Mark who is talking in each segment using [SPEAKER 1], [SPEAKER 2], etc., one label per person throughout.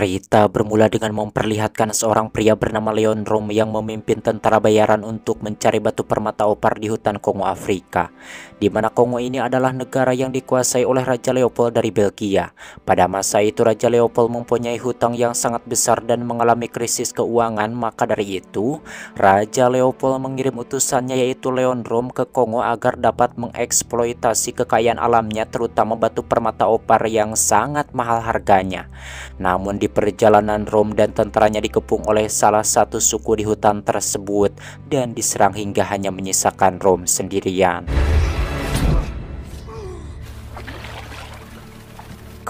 [SPEAKER 1] Cerita bermula dengan memperlihatkan seorang pria bernama Leon Rom yang memimpin tentara bayaran untuk mencari batu permata opar di hutan Kongo Afrika, di mana Kongo ini adalah negara yang dikuasai oleh Raja Leopold dari Belgia. Pada masa itu Raja Leopold mempunyai hutang yang sangat besar dan mengalami krisis keuangan, maka dari itu Raja Leopold mengirim utusannya yaitu Leon Rom ke Kongo agar dapat mengeksploitasi kekayaan alamnya, terutama batu permata opar yang sangat mahal harganya. Namun di perjalanan Rom dan tentaranya dikepung oleh salah satu suku di hutan tersebut dan diserang hingga hanya menyisakan Rom sendirian.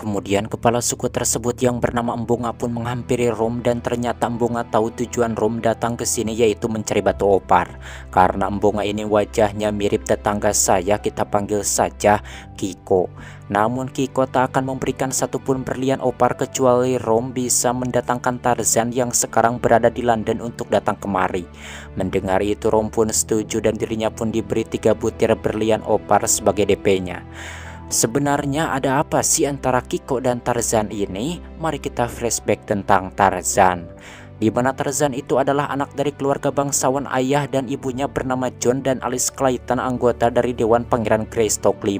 [SPEAKER 1] Kemudian kepala suku tersebut yang bernama Mbonga pun menghampiri Rom dan ternyata Mbonga tahu tujuan Rom datang ke sini yaitu mencari batu opar. Karena Mbonga ini wajahnya mirip tetangga saya, kita panggil saja Kiko. Namun Kiko tak akan memberikan satupun berlian opar kecuali Rom bisa mendatangkan Tarzan yang sekarang berada di London untuk datang kemari. Mendengar itu Rom pun setuju dan dirinya pun diberi 3 butir berlian opar sebagai DP-nya. Sebenarnya ada apa sih antara Kiko dan Tarzan ini? Mari kita flashback tentang Tarzan. Di mana Tarzan itu adalah anak dari keluarga bangsawan, ayah dan ibunya bernama John dan Alice Clayton, anggota dari Dewan Pangeran Greystoke V.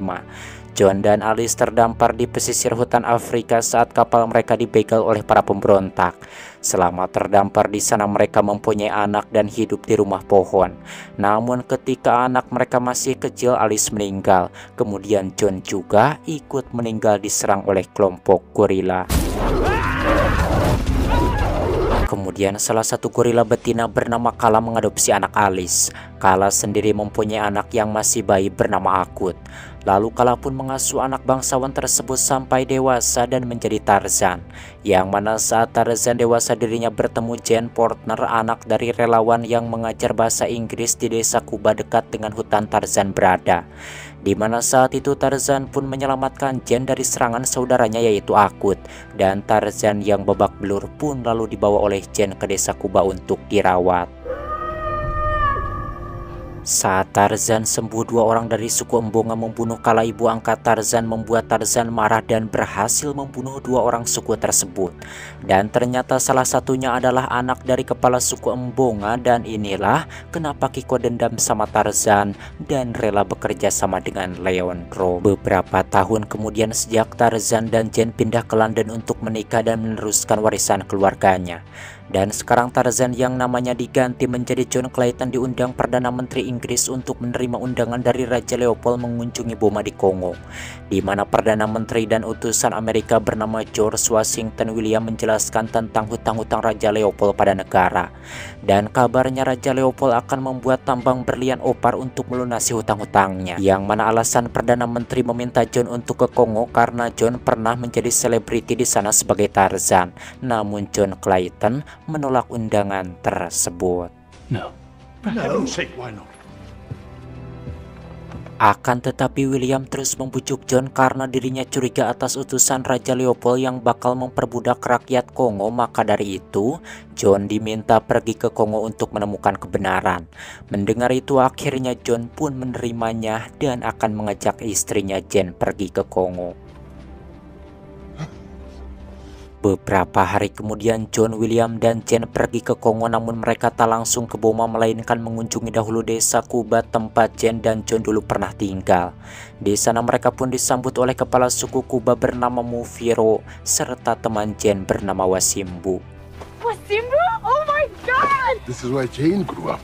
[SPEAKER 1] John dan Alice terdampar di pesisir hutan Afrika saat kapal mereka dibegal oleh para pemberontak. Selama terdampar di sana mereka mempunyai anak dan hidup di rumah pohon. Namun ketika anak mereka masih kecil, Alice meninggal. Kemudian John juga ikut meninggal diserang oleh kelompok gorila. Kemudian salah satu gorila betina bernama Kala mengadopsi anak Alice. Kala sendiri mempunyai anak yang masih bayi bernama Akut. Lalu Kala pun mengasuh anak bangsawan tersebut sampai dewasa dan menjadi Tarzan. Yang mana saat Tarzan dewasa dirinya bertemu Jane Portner, anak dari relawan yang mengajar bahasa Inggris di desa Kuba dekat dengan hutan Tarzan berada. Di mana saat itu Tarzan pun menyelamatkan Jane dari serangan saudaranya yaitu Akut. Dan Tarzan yang babak belur pun lalu dibawa oleh Jane ke desa Kuba untuk dirawat. Saat Tarzan sembuh, 2 orang dari suku Mbonga membunuh Kala ibu angkat Tarzan, membuat Tarzan marah dan berhasil membunuh 2 orang suku tersebut. Dan ternyata salah satunya adalah anak dari kepala suku Mbonga, dan inilah kenapa Kiko dendam sama Tarzan dan rela bekerja sama dengan Leon Rom. Beberapa tahun kemudian sejak Tarzan dan Jane pindah ke London untuk menikah dan meneruskan warisan keluarganya. Dan sekarang Tarzan yang namanya diganti menjadi John Clayton diundang Perdana Menteri Inggris untuk menerima undangan dari Raja Leopold mengunjungi Boma di Kongo, di mana Perdana Menteri dan utusan Amerika bernama George Washington William menjelaskan tentang hutang-hutang Raja Leopold pada negara. Dan kabarnya Raja Leopold akan membuat tambang berlian opar untuk melunasi hutang-hutangnya. Yang mana alasan Perdana Menteri meminta John untuk ke Kongo karena John pernah menjadi selebriti di sana sebagai Tarzan. Namun John Clayton menolak undangan tersebut.
[SPEAKER 2] No. For heaven's sake, why not?
[SPEAKER 1] Akan tetapi William terus membujuk John karena dirinya curiga atas utusan Raja Leopold yang bakal memperbudak rakyat Kongo. Maka dari itu John diminta pergi ke Kongo untuk menemukan kebenaran. Mendengar itu akhirnya John pun menerimanya dan akan mengajak istrinya Jane pergi ke Kongo. Beberapa hari kemudian John, William, dan Jane pergi ke Kongo, namun mereka tak langsung ke Boma melainkan mengunjungi dahulu desa Kuba tempat Jane dan John dulu pernah tinggal. Di sana mereka pun disambut oleh kepala suku Kuba bernama Mufiro serta teman Jane bernama Wasimbu.
[SPEAKER 3] Wasimbu? Oh my god!
[SPEAKER 2] This is where Jane grew up.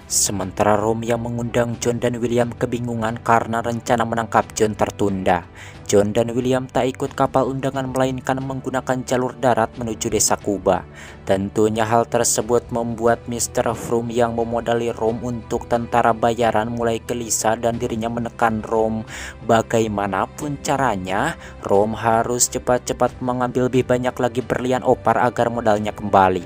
[SPEAKER 1] Sementara Rom yang mengundang John dan William kebingungan karena rencana menangkap John tertunda. John dan William tak ikut kapal undangan melainkan menggunakan jalur darat menuju desa Kuba. Tentunya hal tersebut membuat Mr. Froome yang memodali Rom untuk tentara bayaran mulai gelisah dan dirinya menekan Rom. Bagaimanapun caranya, Rom harus cepat-cepat mengambil lebih banyak lagi berlian opar agar modalnya kembali.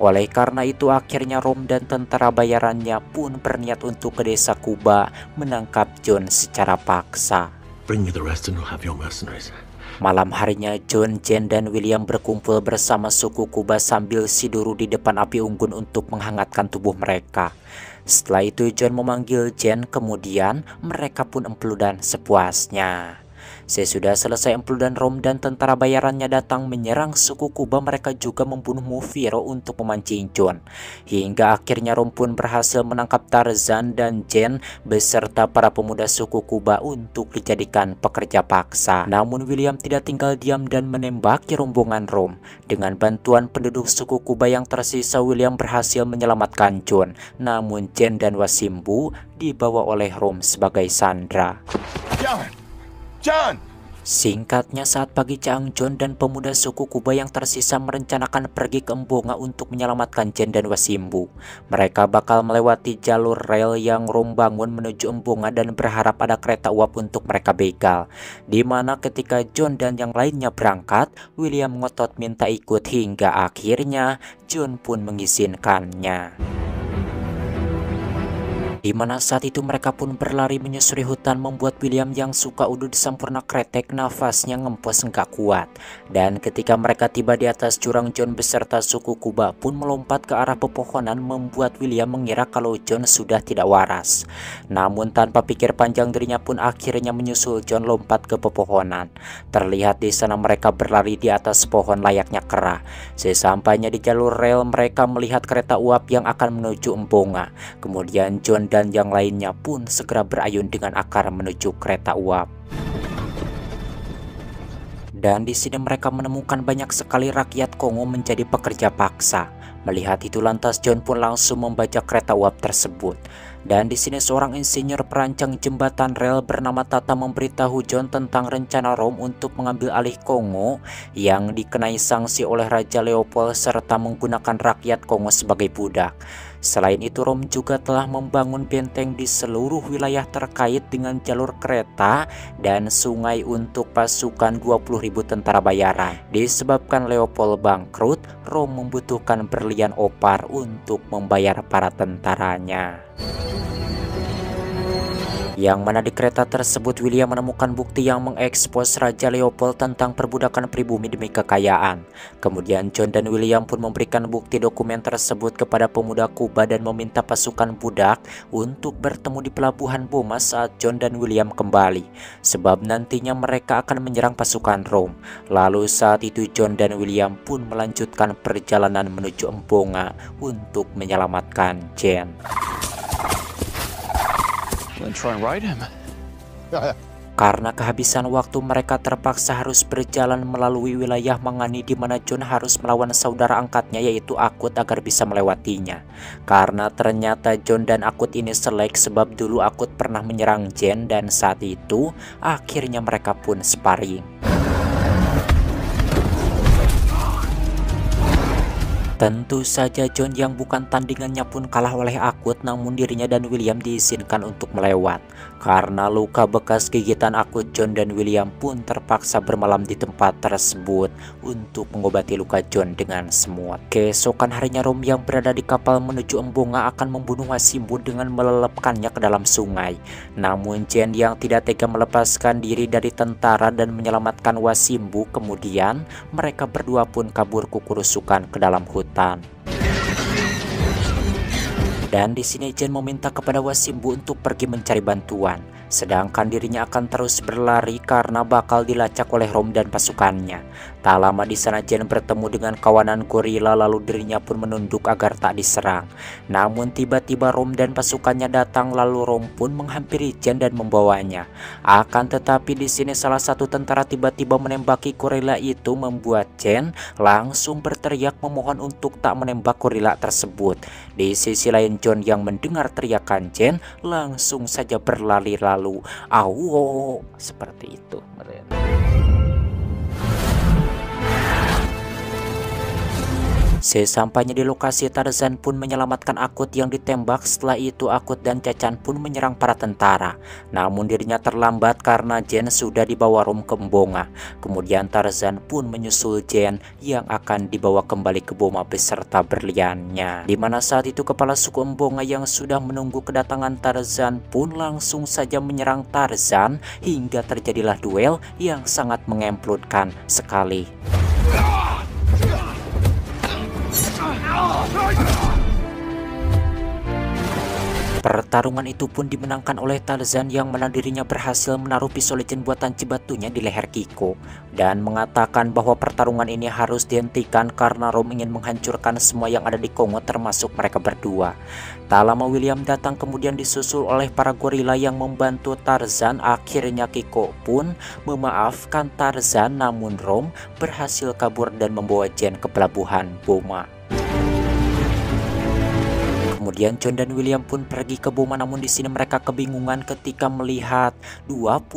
[SPEAKER 1] Oleh karena itu akhirnya Rom dan tentara bayarannya pun berniat untuk ke desa Kuba menangkap John secara paksa.
[SPEAKER 2] Bring me the rest and we'll have your mercenaries.
[SPEAKER 1] Malam harinya John, Jane, dan William berkumpul bersama suku Kuba sambil siduru di depan api unggun untuk menghangatkan tubuh mereka. Setelah itu John memanggil Jane, kemudian mereka pun empeludan sepuasnya. Sesudah selesai Emplul dan Rom dan tentara bayarannya datang menyerang suku Kuba, mereka juga membunuh Mufiro untuk memancing Jon. Hingga akhirnya Rom pun berhasil menangkap Tarzan dan Jane beserta para pemuda suku Kuba untuk dijadikan pekerja paksa. Namun William tidak tinggal diam dan menembaki rombongan Rom. Dengan bantuan penduduk suku Kuba yang tersisa, William berhasil menyelamatkan Jon. Namun Jane dan Wasimbu dibawa oleh Rom sebagai sandera.
[SPEAKER 2] John!
[SPEAKER 1] Singkatnya, saat pagi Chaang Jon dan pemuda suku Kuba yang tersisa merencanakan pergi ke Embonga untuk menyelamatkan Jane dan Wasimbu. Mereka bakal melewati jalur rel yang Rom bangun menuju Embonga dan berharap ada kereta uap untuk mereka begal. Dimana ketika Jon dan yang lainnya berangkat, William ngotot minta ikut hingga akhirnya Jon pun mengizinkannya. Dimana saat itu mereka pun berlari menyusuri hutan, membuat William yang suka udut sempurna kretek nafasnya ngempos nggak kuat. Dan ketika mereka tiba di atas jurang, Jon beserta suku Kuba pun melompat ke arah pepohonan, membuat William mengira kalau Jon sudah tidak waras. Namun tanpa pikir panjang, dirinya pun akhirnya menyusul Jon lompat ke pepohonan. Terlihat di sana mereka berlari di atas pohon layaknya kera. Sesampainya di jalur rel, mereka melihat kereta uap yang akan menuju Embonga. Kemudian Jon dan yang lainnya pun segera berayun dengan akar menuju kereta uap. Dan di sini mereka menemukan banyak sekali rakyat Kongo menjadi pekerja paksa. Melihat itu lantas Jon pun langsung membajak kereta uap tersebut. Dan di sini seorang insinyur perancang jembatan rel bernama Tata memberitahu Jon tentang rencana Rom untuk mengambil alih Kongo yang dikenai sanksi oleh Raja Leopold serta menggunakan rakyat Kongo sebagai budak. Selain itu, Rom juga telah membangun benteng di seluruh wilayah terkait dengan jalur kereta dan sungai untuk pasukan 20.000 tentara bayaran. Disebabkan Leopold bangkrut, Rom membutuhkan berlian opar untuk membayar para tentaranya. Yang mana di kereta tersebut William menemukan bukti yang mengekspos Raja Leopold tentang perbudakan pribumi demi kekayaan. Kemudian Jon dan William pun memberikan bukti dokumen tersebut kepada pemuda Kuba dan meminta pasukan budak untuk bertemu di pelabuhan Boma saat Jon dan William kembali, sebab nantinya mereka akan menyerang pasukan Rom. Lalu saat itu Jon dan William pun melanjutkan perjalanan menuju Embonga untuk menyelamatkan Jane. Karena kehabisan waktu, mereka terpaksa harus berjalan melalui wilayah Mangani di mana Jon harus melawan saudara angkatnya yaitu Akut agar bisa melewatinya. Karena ternyata Jon dan Akut ini selek, sebab dulu Akut pernah menyerang Jane dan saat itu akhirnya mereka pun sparring. Tentu saja Jon yang bukan tandingannya pun kalah oleh Akut, namun dirinya dan William diizinkan untuk melewat. Karena luka bekas gigitan Akut, Jon dan William pun terpaksa bermalam di tempat tersebut untuk mengobati luka Jon dengan semut. Keesokan harinya Rom yang berada di kapal menuju Embonga akan membunuh Wasimbu dengan melelepkannya ke dalam sungai. Namun Jane yang tidak tega melepaskan diri dari tentara dan menyelamatkan Wasimbu, kemudian mereka berdua pun kabur kukurusukan ke dalam hutan. Dan di sini Jane meminta kepada Wasimbu untuk pergi mencari bantuan, sedangkan dirinya akan terus berlari karena bakal dilacak oleh Rom dan pasukannya. Tak lama di sana Jane bertemu dengan kawanan gorila, lalu dirinya pun menunduk agar tak diserang. Namun tiba-tiba Rom dan pasukannya datang, lalu Rom pun menghampiri Jane dan membawanya. Akan tetapi di sini salah satu tentara tiba-tiba menembaki gorila itu, membuat Jane langsung berteriak memohon untuk tak menembak gorila tersebut. Di sisi lain Jon yang mendengar teriakan Jane langsung saja berlari lalu "Awo!" seperti itu. Sesampainya di lokasi, Tarzan pun menyelamatkan Akut yang ditembak. Setelah itu Akut dan Cacan pun menyerang para tentara. Namun dirinya terlambat karena Jane sudah dibawa Rom ke Embonga. Kemudian Tarzan pun menyusul Jane yang akan dibawa kembali ke Boma beserta berliannya. Dimana saat itu kepala suku Embonga yang sudah menunggu kedatangan Tarzan pun langsung saja menyerang Tarzan hingga terjadilah duel yang sangat mengemplutkan sekali. Pertarungan itu pun dimenangkan oleh Tarzan yang mana dirinya berhasil menaruh pisau legend buatan Cibatunya di leher Kiko dan mengatakan bahwa pertarungan ini harus dihentikan karena Rom ingin menghancurkan semua yang ada di Kongo termasuk mereka berdua. Tak lama William datang kemudian disusul oleh para gorila yang membantu Tarzan. Akhirnya Kiko pun memaafkan Tarzan, namun Rom berhasil kabur dan membawa Jen ke pelabuhan Boma. Kemudian John dan William pun pergi ke Boma, namun di sini mereka kebingungan ketika melihat 20.000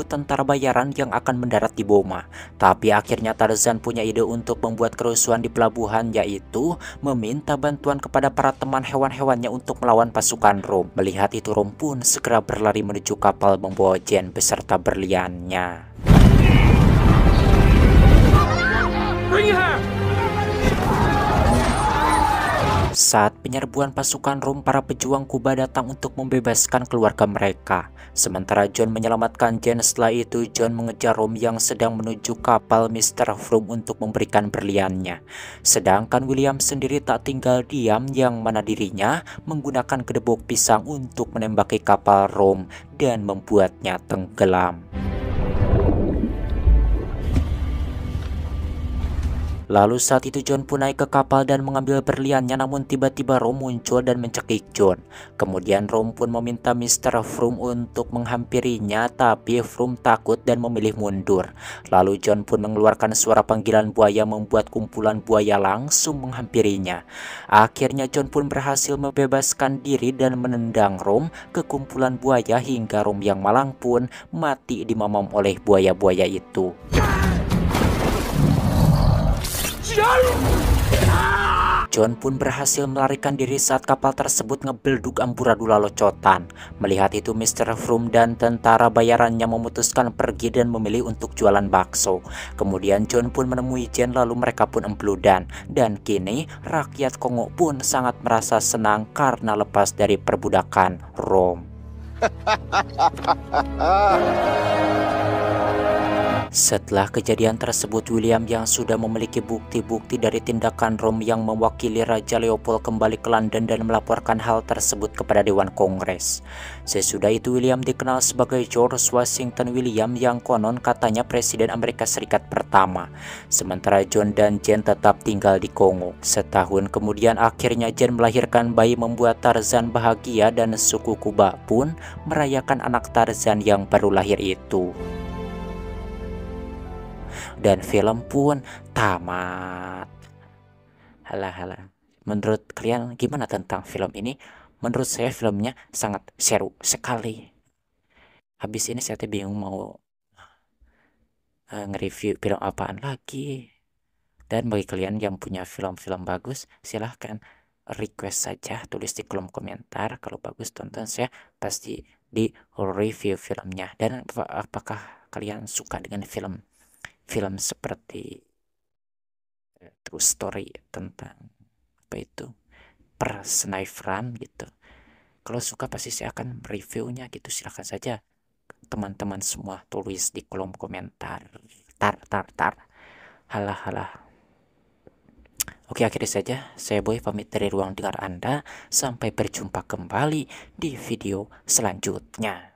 [SPEAKER 1] tentara bayaran yang akan mendarat di Boma. Tapi akhirnya Tarzan punya ide untuk membuat kerusuhan di pelabuhan, yaitu meminta bantuan kepada para teman hewan-hewannya untuk melawan pasukan Rom. Melihat itu Rom pun segera berlari menuju kapal membawa Jen beserta berliannya. Saat penyerbuan pasukan Rom, para pejuang Kuba datang untuk membebaskan keluarga mereka. Sementara John menyelamatkan Jen. Setelah itu John mengejar Rom yang sedang menuju kapal Mr. Froome untuk memberikan berliannya. Sedangkan William sendiri tak tinggal diam, yang mana dirinya menggunakan kedebok pisang untuk menembaki kapal Rom dan membuatnya tenggelam. Lalu saat itu John pun naik ke kapal dan mengambil berliannya, namun tiba-tiba Rom muncul dan mencekik John. Kemudian Rom pun meminta Mr. Froome untuk menghampirinya, tapi Froome takut dan memilih mundur. Lalu John pun mengeluarkan suara panggilan buaya membuat kumpulan buaya langsung menghampirinya. Akhirnya John pun berhasil membebaskan diri dan menendang Rom ke kumpulan buaya hingga Rom yang malang pun mati dimamam oleh buaya-buaya itu. John pun berhasil melarikan diri saat kapal tersebut ngebelduk amburadula locotan. Melihat itu Mr. Froome dan tentara bayarannya memutuskan pergi dan memilih untuk jualan bakso. Kemudian John pun menemui Jen, lalu mereka pun empludan. Dan kini rakyat Kongo pun sangat merasa senang karena lepas dari perbudakan Rom. Setelah kejadian tersebut, William yang sudah memiliki bukti-bukti dari tindakan Rom yang mewakili Raja Leopold kembali ke London dan melaporkan hal tersebut kepada Dewan Kongres. Sesudah itu William dikenal sebagai George Washington William, yang konon katanya Presiden Amerika Serikat pertama. Sementara John dan Jen tetap tinggal di Kongo. Setahun kemudian akhirnya Jen melahirkan bayi, membuat Tarzan bahagia dan suku Kuba pun merayakan anak Tarzan yang baru lahir itu. Dan film pun tamat. Halah. Menurut kalian gimana tentang film ini? Menurut saya filmnya sangat seru sekali. Habis ini saya bingung mau nge-review film apaan lagi. Dan bagi kalian yang punya film-film bagus, silahkan request saja, tulis di kolom komentar. Kalau bagus tonton, saya pasti di review filmnya. Dan apakah kalian suka dengan film seperti true story tentang apa itu persniperan gitu? Kalau suka pasti saya akan reviewnya gitu. Silahkan saja teman-teman semua tulis di kolom komentar. Halah. Oke, akhirnya saja saya Boy pamit dari ruang dengar Anda. Sampai berjumpa kembali di video selanjutnya.